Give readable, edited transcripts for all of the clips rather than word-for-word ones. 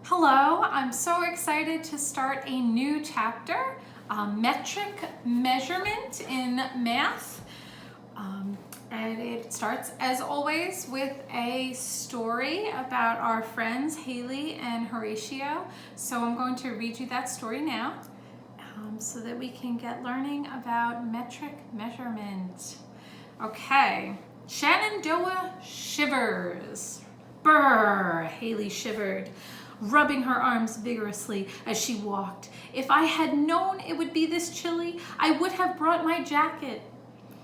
Hello, I'm so excited to start a new chapter, metric measurement in math. And it starts, as always, with a story about our friends Haley and Horatio. So I'm going to read you that story now so that we can get learning about metric measurement. Okay, Shenandoah Shivers. Brr, Haley shivered, rubbing her arms vigorously as she walked. If I had known it would be this chilly, I would have brought my jacket.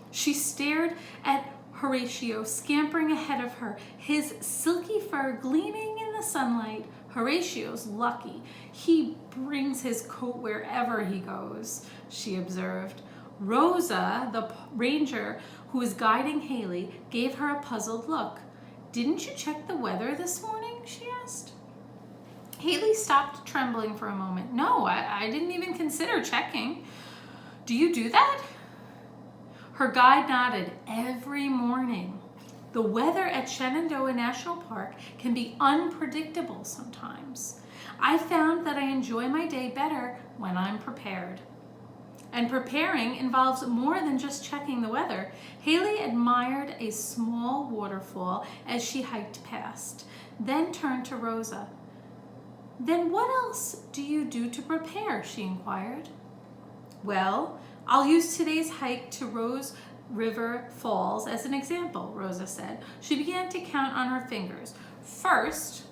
She stared at Horatio scampering ahead of her, his silky fur gleaming in the sunlight. Horatio's lucky. He brings his coat wherever he goes, she observed. Rosa, the ranger who was guiding Haley, gave her a puzzled look. "Didn't you check the weather this morning?" she asked. Haley stopped trembling for a moment. "No, I didn't even consider checking. Do you do that?" Her guide nodded. "Every morning. The weather at Shenandoah National Park can be unpredictable sometimes. I found that I enjoy my day better when I'm prepared." And preparing involves more than just checking the weather. Haley admired a small waterfall as she hiked past, then turned to Rosa. "Then what else do you do to prepare?" she inquired. "Well, I'll use today's hike to Rose River Falls as an example," Rosa said. She began to count on her fingers. "First,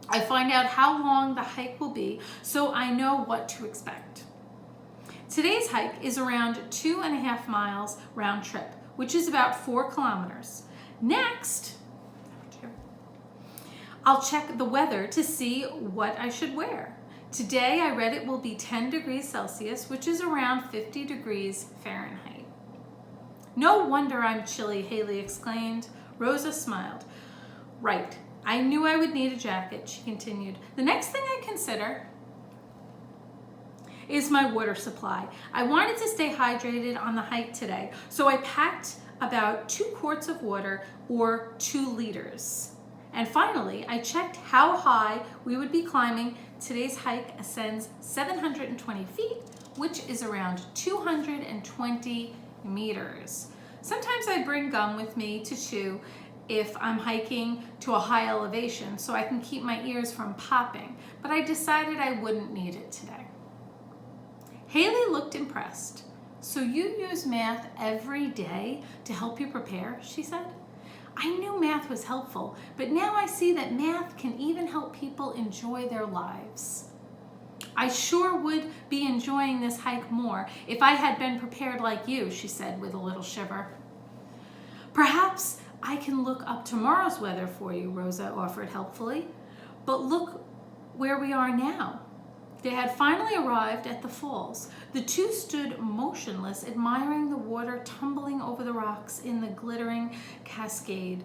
I find out how long the hike will be so I know what to expect. Today's hike is around 2.5 miles round trip, which is about 4 kilometers. Next, I'll check the weather to see what I should wear. Today I read it will be 10 degrees Celsius, which is around 50 degrees Fahrenheit." "No wonder I'm chilly," Haley exclaimed. Rosa smiled. "Right, I knew I would need a jacket," she continued. "The next thing I consider is my water supply. I wanted to stay hydrated on the hike today, so I packed about 2 quarts of water, or 2 liters. And finally, I checked how high we would be climbing. Today's hike ascends 720 feet, which is around 220 meters. Sometimes I bring gum with me to chew if I'm hiking to a high elevation so I can keep my ears from popping, but I decided I wouldn't need it today." Haley looked impressed. "So you use math every day to help you prepare?" she said. "I knew math was helpful, but now I see that math can even help people enjoy their lives. I sure would be enjoying this hike more if I had been prepared like you," she said with a little shiver. "Perhaps I can look up tomorrow's weather for you," Rosa offered helpfully. "But look where we are now." They had finally arrived at the falls. The two stood motionless, admiring the water tumbling over the rocks in the glittering cascade.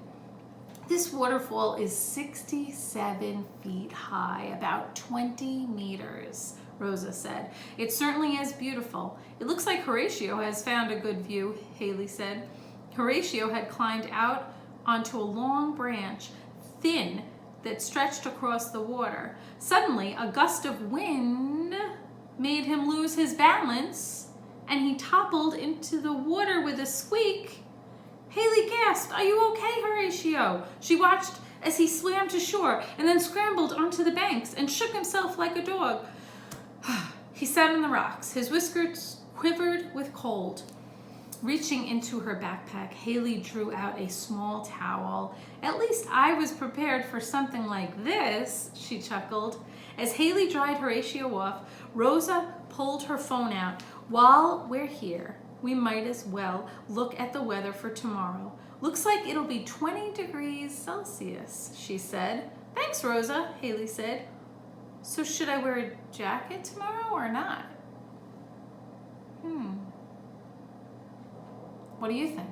"This waterfall is 67 feet high, about 20 meters, Rosa said. "It certainly is beautiful. It looks like Horatio has found a good view," Haley said. Horatio had climbed out onto a long branch, thin, that stretched across the water. Suddenly, a gust of wind made him lose his balance, and he toppled into the water with a squeak. Haley gasped, "Are you okay, Horatio?" She watched as he swam to shore and then scrambled onto the banks and shook himself like a dog. He sat on the rocks. His whiskers quivered with cold. Reaching into her backpack, Haley drew out a small towel. "At least I was prepared for something like this," she chuckled. As Haley dried Horatio off, Rosa pulled her phone out. "While we're here, we might as well look at the weather for tomorrow. Looks like it'll be 20 degrees Celsius, she said. "Thanks, Rosa," Haley said. "So should I wear a jacket tomorrow or not?" What do you think?